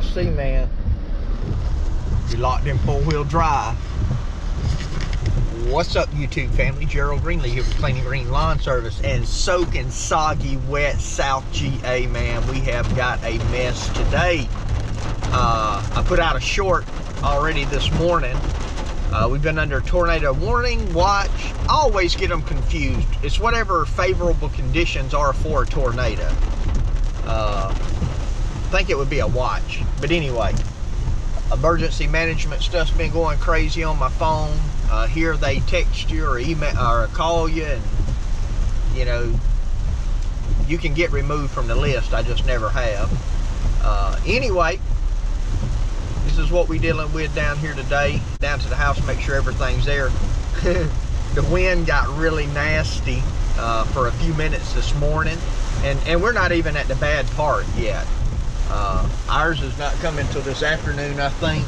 see, man. You're locked in four-wheel drive. What's up, YouTube family? Gerald Greenlee here with Clean and Green Lawn Service. And soaking soggy wet South GA, man. We have got a mess today. I put out a short already this morning. We've been under tornado warning, watch. I always get them confused. It's whatever favorable conditions are for a tornado. I think it would be a watch. But anyway, emergency management stuff's been going crazy on my phone. Here they text you or email or call you, and you know, you can get removed from the list. I just never have. Anyway, this is what we're dealing with down here today. Down to the house, make sure everything's there. The wind got really nasty for a few minutes this morning, and we're not even at the bad part yet. Ours is not coming till this afternoon, I think.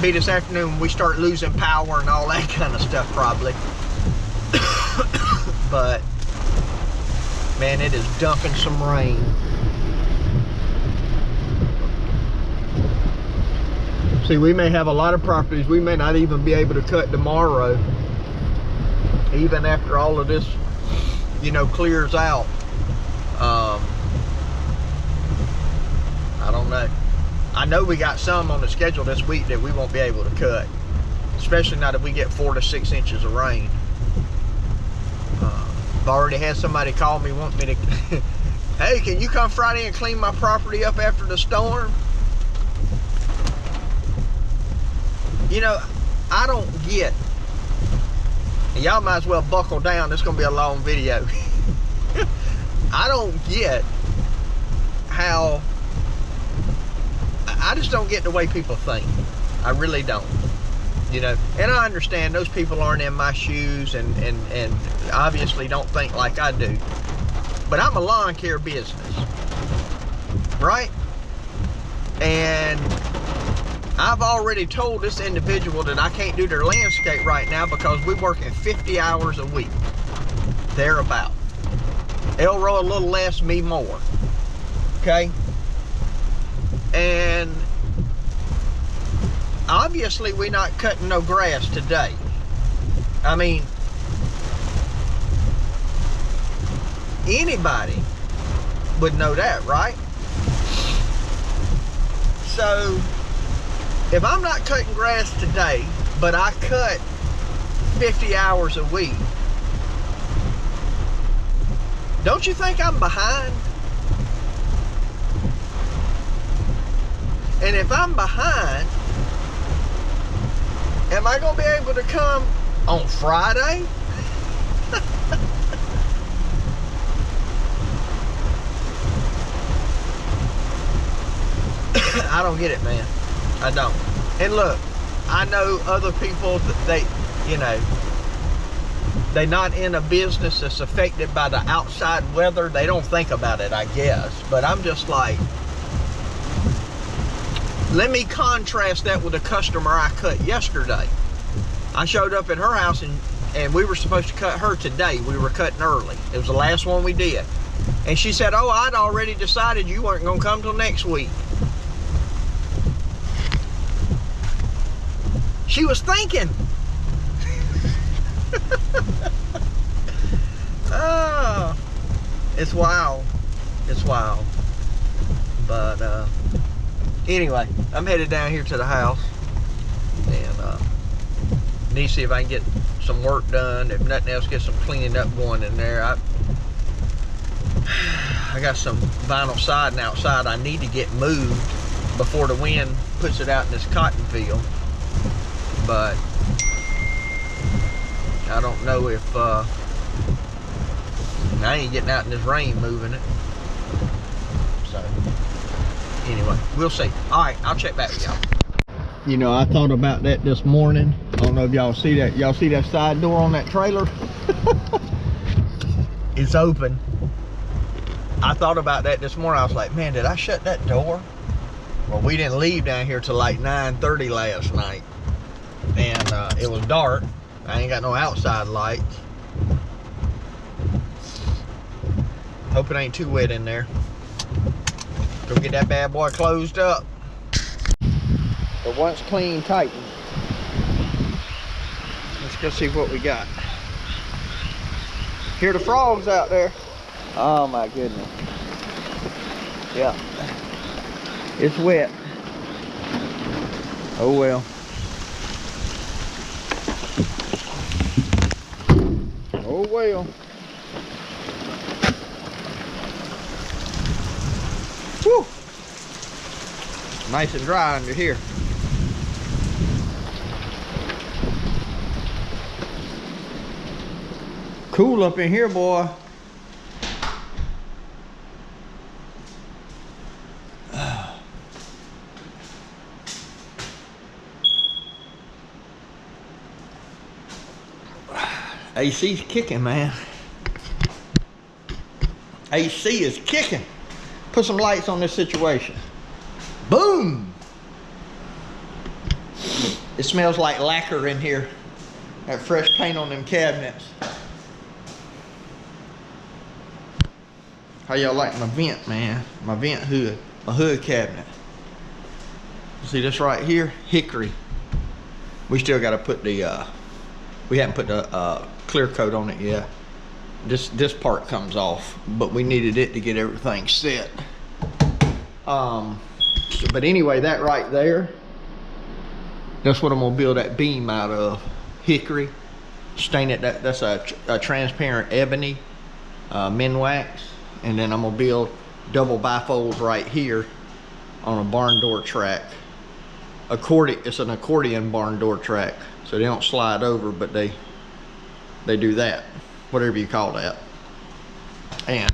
Be this afternoon when we start losing power and all that kind of stuff, probably. But man, it is dumping some rain. See, we may have a lot of properties we may not even be able to cut tomorrow, even after all of this, you know, clears out. I don't know. I know we got some on the schedule this week that we won't be able to cut, especially not if we get 4 to 6 inches of rain. I've already had somebody call me, want me to, hey, can you come Friday and clean my property up after the storm? You know, I don't get, y'all might as well buckle down, this is going to be a long video. I don't get how, I just don't get the way people think. I really don't. You know, and I understand those people aren't in my shoes and obviously don't think like I do. But I'm a lawn care business, right? And I've already told this individual that I can't do their landscape right now because we're working 50 hours a week, thereabout. Elroy a little less, me more, okay? And obviously we're not cutting no grass today. I mean, anybody would know that, right? So if I'm not cutting grass today, but I cut 50 hours a week, don't you think I'm behind? And if I'm behind, am I going to be able to come on Friday? I don't get it, man. I don't. And look, I know other people that they, you know, they're not in a business that's affected by the outside weather. They don't think about it, I guess. But I'm just like, let me contrast that with a customer I cut yesterday. I showed up at her house and we were supposed to cut her today. We were cutting early. It was the last one we did. And she said, oh, I'd already decided you weren't going to come till next week. She was thinking. Oh, it's wild. It's wild. But anyway, I'm headed down here to the house and need to see if I can get some work done. If nothing else, get some cleaning up going in there. I got some vinyl siding outside I need to get moved before the wind puts it out in this cotton field. But I don't know if I ain't getting out in this rain moving it. So anyway, we'll see. All right, I'll check back with y'all. You know, I thought about that this morning. I don't know if y'all see that. Y'all see that side door on that trailer? It's open. I thought about that this morning. I was like, man, did I shut that door? Well, we didn't leave down here till like 9:30 last night. And it was dark. I ain't got no outside lights. Hope it ain't too wet in there. So get that bad boy closed up. But once clean, tighten. Let's go see what we got. Hear the frogs out there. Oh my goodness. Yeah. It's wet. Oh well. Oh well. Whew. Nice and dry under here. Cool up in here, boy. AC's kicking, man. AC is kicking. Put some lights on this situation. Boom! It smells like lacquer in here. That fresh paint on them cabinets. How y'all like my vent, man? My vent hood. My hood cabinet. See this right here? Hickory. We still got to put the, we haven't put the clear coat on it yet. This part comes off, but we needed it to get everything set. But anyway, that right there, that's what I'm gonna build that beam out of. Hickory. Stain it. That's a transparent ebony Minwax, and then I'm gonna build double bifolds right here on a barn door track. It's an accordion barn door track, so they don't slide over, but they do that, whatever you call that. And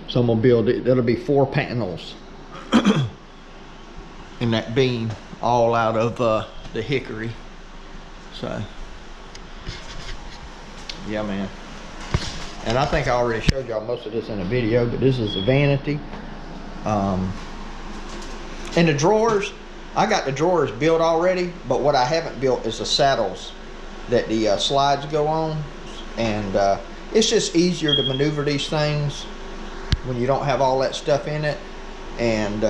so I'm gonna build it. That'll be 4 panels in that beam, all out of the hickory. So yeah, man. And I think I already showed y'all most of this in a video, but this is the vanity. And the drawers, I got the drawers built already, but what I haven't built is the saddles that the slides go on. And it's just easier to maneuver these things when you don't have all that stuff in it. And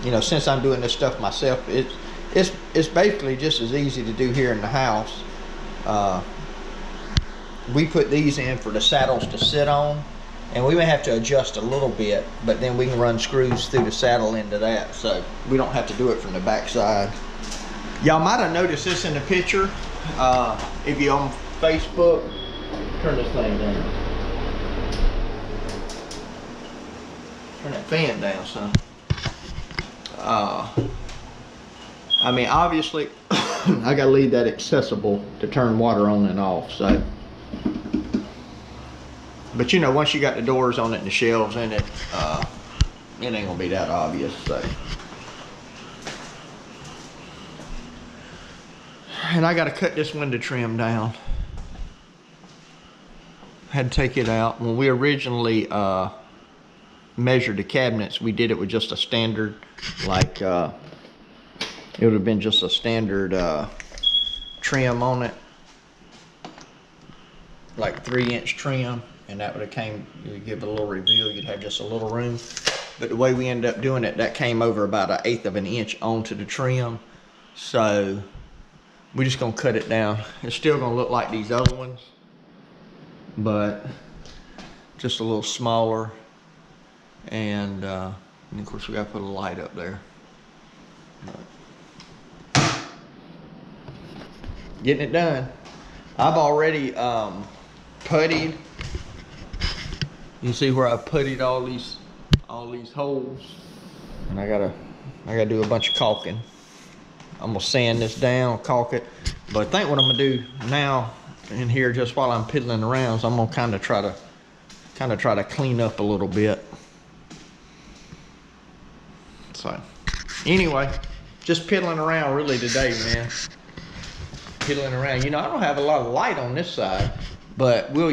you know, since I'm doing this stuff myself, it's basically just as easy to do here in the house. We put these in for the saddles to sit on, and we may have to adjust a little bit, but then we can run screws through the saddle into that, so we don't have to do it from the back side. Y'all might have noticed this in the picture. If you're on Facebook, turn this thing down. Turn that fan down, son. I mean, obviously, I gotta leave that accessible to turn water on and off, so. But you know, once you got the doors on it and the shelves in it, it ain't gonna be that obvious, so. And I gotta cut this window trim down. Had to take it out. When we originally measured the cabinets, we did it with just a standard, like, it would have been just a standard trim on it, like 3-inch trim, and that would have came, you would give it a little reveal, you'd have just a little room. But the way we ended up doing it, that came over about 1/8 of an inch onto the trim, so we're just gonna cut it down. It's still gonna look like these other ones, but just a little smaller. And of course we gotta put a light up there. Getting it done. I've already puttied. You see where I puttied all these holes, and I gotta do a bunch of caulking. I'm gonna sand this down, caulk it. But I think what I'm gonna do now in here, just while I'm piddling around, is I'm gonna kind of try to clean up a little bit. So anyway, just piddling around really today, man. Piddling around. You know, I don't have a lot of light on this side, but we'll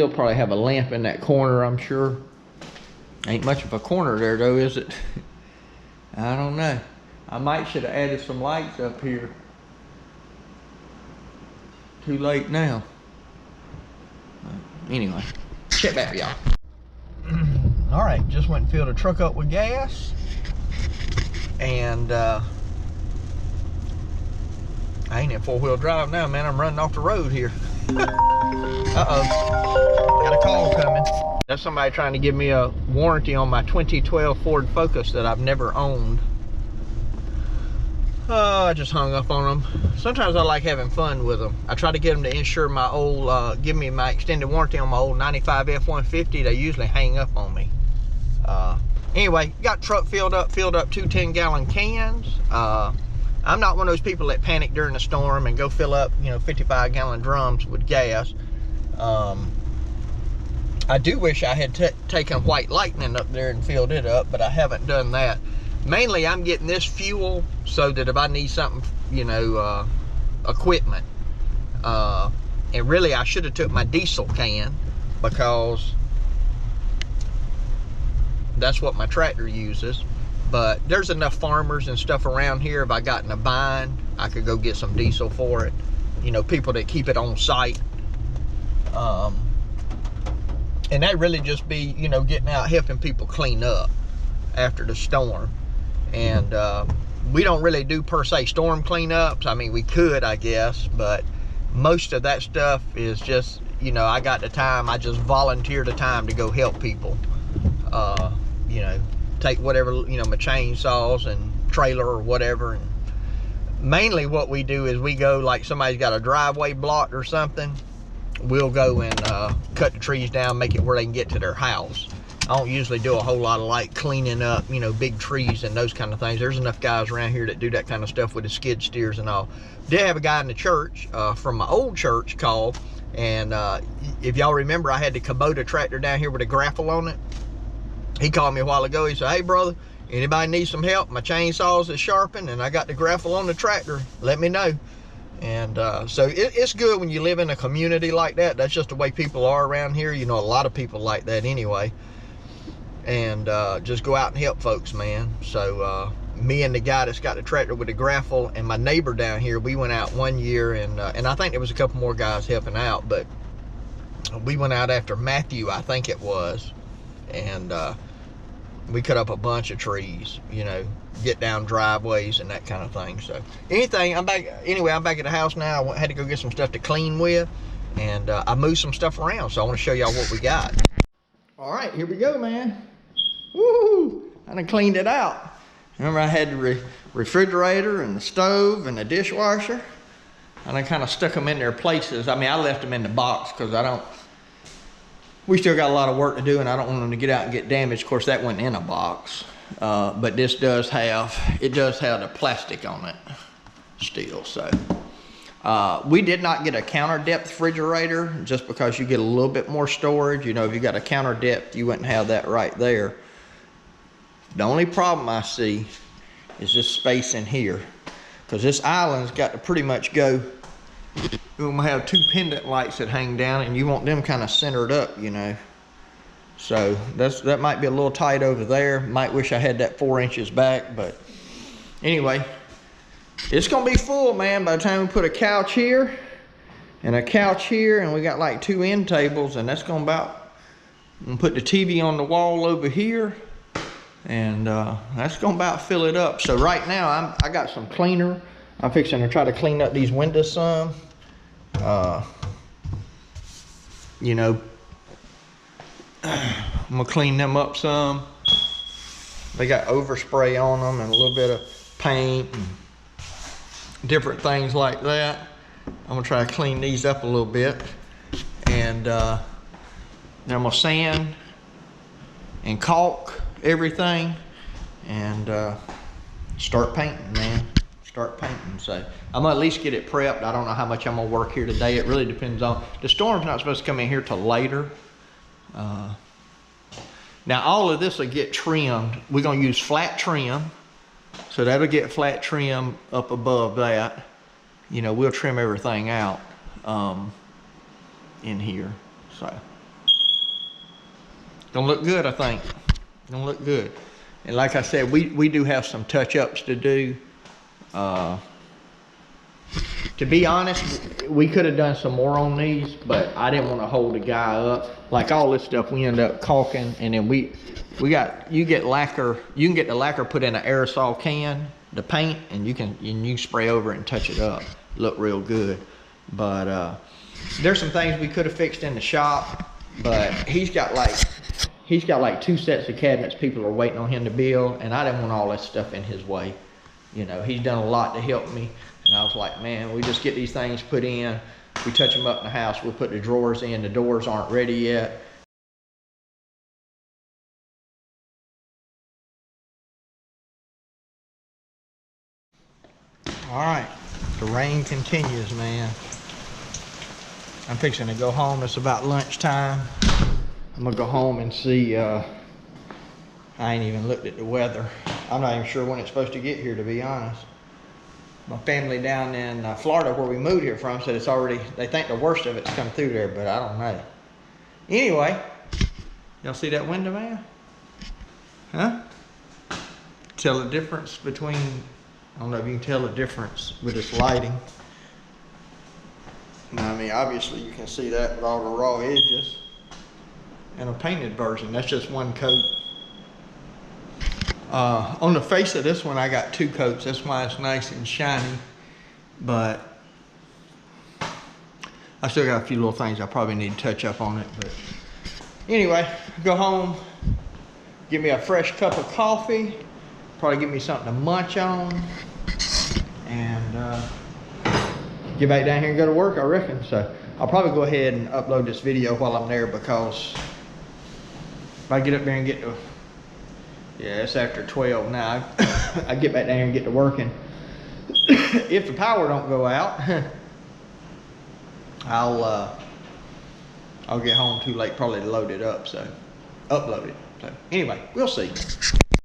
probably have a lamp in that corner, I'm sure. Ain't much of a corner there though, is it? I don't know. I might should have added some lights up here. Too late now. Anyway, check back, y'all. All right, just went and filled a truck up with gas, and I ain't in four-wheel drive now, man. I'm running off the road here. Uh-oh, got a call coming. That's somebody trying to give me a warranty on my 2012 Ford Focus that I've never owned. I just hung up on them. Sometimes I like having fun with them. I try to get them to insure my old, give me my extended warranty on my old 95 F-150. They usually hang up on me. Anyway, got truck filled up two 10-gallon cans. I'm not one of those people that panic during a storm and go fill up, 55-gallon drums with gas. I do wish I had taken White Lightning up there and filled it up, but I haven't done that. Mainly, I'm getting this fuel so that if I need something, equipment. And really, I should have took my diesel can, because that's what my tractor uses. But there's enough farmers and stuff around here. If I got in a bind, I could go get some diesel for it. People that keep it on site. And that really just be, getting out, helping people clean up after the storm. And we don't really do, per se, storm cleanups. I mean, we could, I guess, but most of that stuff is just, I got the time. I just volunteer the time to go help people. Take whatever, my chainsaws and trailer or whatever. And mainly what we do is we go, like somebody's got a driveway blocked or something, we'll go and cut the trees down, make it where they can get to their house. I don't usually do a whole lot of like cleaning up, big trees and those kind of things. There's enough guys around here that do that kind of stuff with the skid steers and all. Did have a guy in the church from my old church call, and if y'all remember, I had the Kubota tractor down here with a grapple on it. He called me a while ago. He said, "Hey brother, anybody need some help? My chainsaws is sharpened and I got the grapple on the tractor. Let me know." And so it's good when you live in a community like that. That's just the way people are around here. A lot of people like that anyway. And just go out and help folks, man. So me and the guy that's got the tractor with the grapple and my neighbor down here, we went out one year, and I think there was a couple more guys helping out, but we went out after Matthew, I think it was, and we cut up a bunch of trees, get down driveways and that kind of thing. So I'm back at the house now. I had to go get some stuff to clean with, and I moved some stuff around, so I want to show y'all what we got. All right, here we go, man. Woo! I done cleaned it out. Remember, I had the refrigerator and the stove and the dishwasher. I done kind of stuck them in their places. I mean, I left them in the box because we still got a lot of work to do, and I don't want them to get out and get damaged. Of course, that went in a box. But this does have the plastic on it still. So we did not get a counter depth refrigerator, just because you get a little bit more storage. If you got a counter depth, you wouldn't have that right there. The only problem I see is this space in here, because this island's got to pretty much go. We're gonna have two pendant lights that hang down, and you want them kind of centered up, So that might be a little tight over there. Might wish I had that 4 inches back, but anyway, it's gonna be full, man. By the time we put a couch here and a couch here, and we got like 2 end tables, and that's gonna put the TV on the wall over here, and that's gonna about fill it up. So right now I got some cleaner. I'm fixing to try to clean up these windows some. I'm gonna clean them up some. They got overspray on them and a little bit of paint and different things like that. I'm gonna try to clean these up a little bit, and then I'm gonna sand and caulk everything and start painting, man. Start painting. So I'm gonna at least get it prepped. I don't know how much I'm gonna work here today. It really depends on, the storm's not supposed to come in here till later. Now all of this will get trimmed. We're gonna use flat trim, so that'll get flat trim up above that. We'll trim everything out in here. So gonna look good, I think. Gonna look good. And like I said, we do have some touch-ups to do. To be honest, we could have done some more on these, but I didn't want to hold the guy up. Like all this stuff, we end up caulking, and then you get lacquer. You can get the lacquer put in an aerosol can, the paint, and you can spray over it and touch it up. Look real good. But there's some things we could have fixed in the shop, but he's got like 2 sets of cabinets people are waiting on him to build, and I didn't want all that stuff in his way. You know, he's done a lot to help me, and I was like, man, we just get these things put in, we touch them up in the house, we'll put the drawers in, the doors aren't ready yet. All right, the rain continues, man. I'm fixing to go home. It's about lunchtime. I'm gonna go home and see. I ain't even looked at the weather. I'm not even sure when it's supposed to get here, to be honest. My family down in Florida, where we moved here from, said it's already, they think the worst of it's come through there, but I don't know. Anyway, y'all see that window, man? Huh? Tell the difference between, I don't know if you can tell the difference with this lighting. I mean, obviously you can see that with all the raw edges. And a painted version, that's just one coat. On the face of this one, I got 2 coats. That's why it's nice and shiny. But I still got a few little things I probably need to touch up on it. But anyway, go home, get me a fresh cup of coffee, probably give me something to munch on, and get back down here and go to work, I reckon. So I'll probably go ahead and upload this video while I'm there, because if I get up there and get to, yeah, it's after 12 now. I get back down here and get to working. If the power don't go out, I'll get home too late probably to load it up, so upload it. So anyway, we'll see.